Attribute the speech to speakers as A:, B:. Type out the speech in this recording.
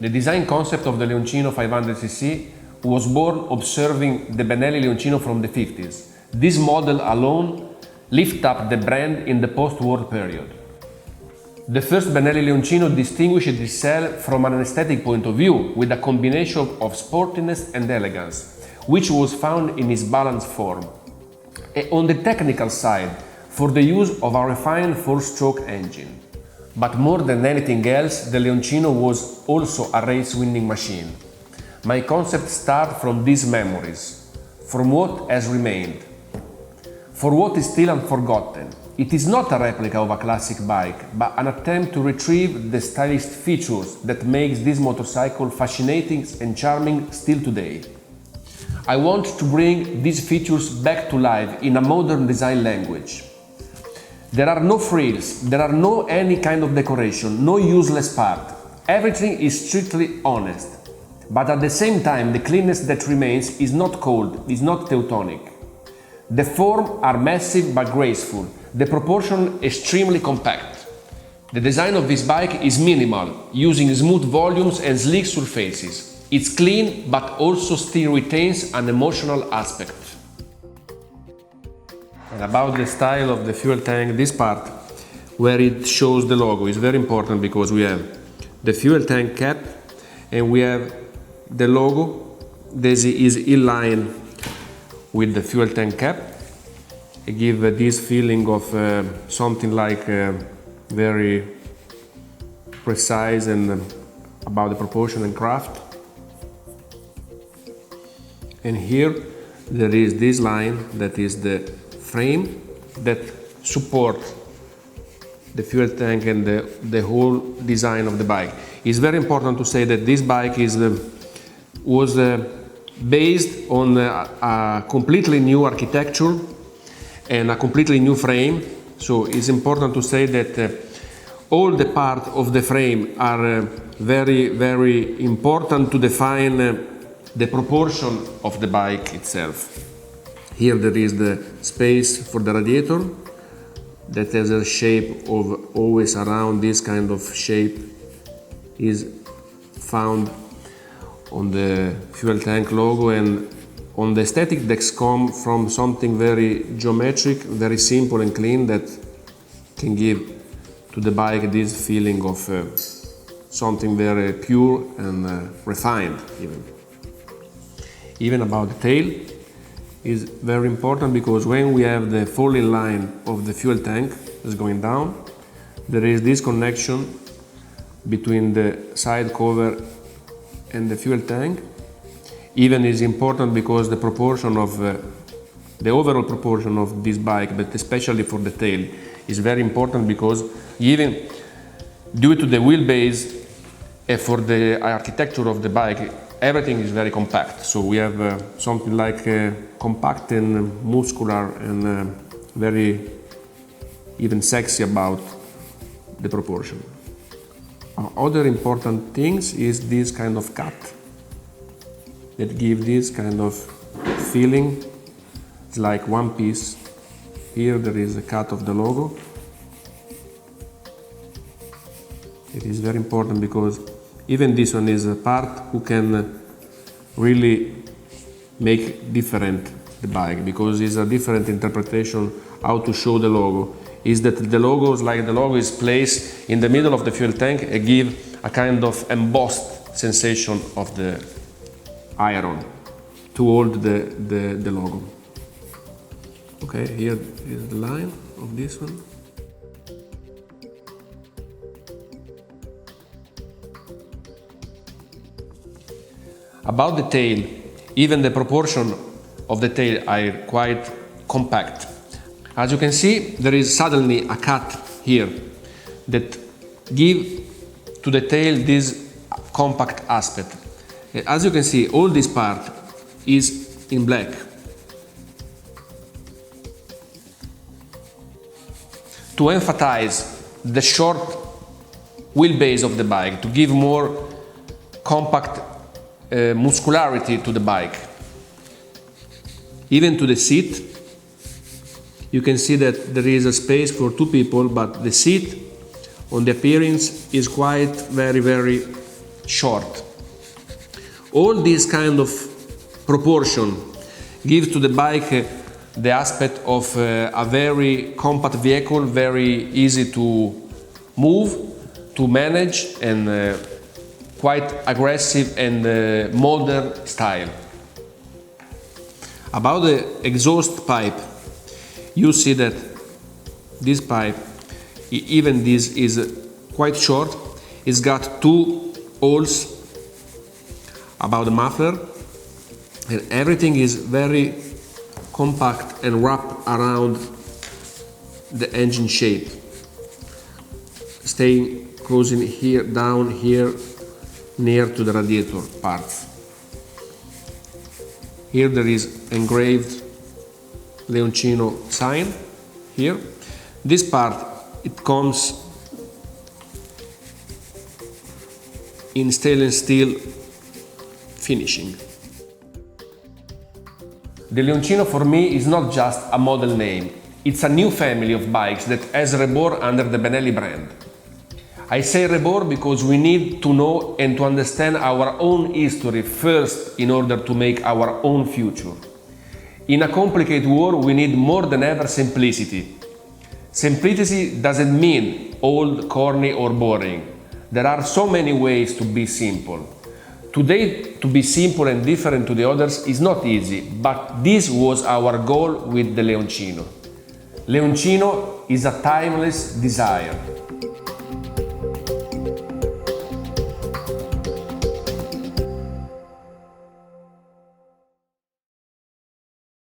A: The design concept of the Leoncino 500cc was born observing the Benelli Leoncino from the 50s. This model alone lifted up the brand in the post-war period. The first Benelli Leoncino distinguished itself from an aesthetic point of view with a combination of sportiness and elegance, which was found in its balanced form. And on the technical side, for the use of a refined four-stroke engine. But more than anything else, the Leoncino was also a race-winning machine. My concept starts from these memories, from what has remained, for what is still unforgotten. It is not a replica of a classic bike, but an attempt to retrieve the stylish features that makes this motorcycle fascinating and charming still today. I want to bring these features back to life in a modern design language. There are no frills, there are no any kind of decoration, no useless part. Everything is strictly honest. But at the same time, the cleanness that remains is not cold, is not Teutonic. The forms are massive but graceful, the proportion extremely compact. The design of this bike is minimal, using smooth volumes and sleek surfaces. It's clean but also still retains an emotional aspect. And about the style of the fuel tank, this part where it shows the logo is very important because we have the fuel tank cap and we have the logo. This is in line with the fuel tank cap. It gives this feeling of something like very precise and about the proportion and craft. And here there is this line that is the frame that supports the fuel tank and the whole design of the bike. It's very important to say that this bike was based on a completely new architecture and a completely new frame. So it's important to say that all the parts of the frame are very, very important to define the proportion of the bike itself. Here there is the space for the radiator that has a shape of always around this kind of shape is found on the fuel tank logo, and on the aesthetic that come from something very geometric, very simple and clean that can give to the bike this feeling of something very pure and refined even. Even about the tail is very important because when we have the falling line of the fuel tank is going down, there is this connection between the side cover and the fuel tank. Even is important because the proportion of the overall proportion of this bike, but especially for the tail, is very important because even due to the wheelbase and for the architecture of the bike, everything is very compact. So we have something like compact and muscular and very even sexy about the proportion. Other important things is this kind of cut that give this kind of feeling. It's like one piece. Here there is a cut of the logo. It is very important because even this one is a part who can really make different the bike, because it's a different interpretation how to show the logo. Is that the logo is placed in the middle of the fuel tank and give a kind of embossed sensation of the iron to hold the logo. Okay, here is the line of this one. About the tail, even the proportion of the tail are quite compact. As you can see, there is suddenly a cut here that give to the tail this compact aspect. As you can see, all this part is in black. To emphasize the short wheelbase of the bike, to give more compact muscularity to the bike. Even to the seat, you can see that there is a space for two people, but the seat on the appearance is quite very short. All this kind of proportion gives to the bike the aspect of a very compact vehicle, very easy to move, to manage, and quite aggressive and modern style. About the exhaust pipe, you see that this pipe, even this is quite short. It's got two holes about the muffler, and everything is very compact and wrapped around the engine shape, staying closing here, down here, near to the radiator parts. Here there is engraved Leoncino sign here. This part, it comes in stainless steel finishing. The Leoncino for me is not just a model name, it's a new family of bikes that has reborn under the Benelli brand. I say reborn because we need to know and to understand our own history first in order to make our own future. In a complicated world, we need more than ever simplicity. Simplicity doesn't mean old, corny or boring. There are so many ways to be simple. Today, to be simple and different to the others is not easy, but this was our goal with the Leoncino. Leoncino is a timeless desire.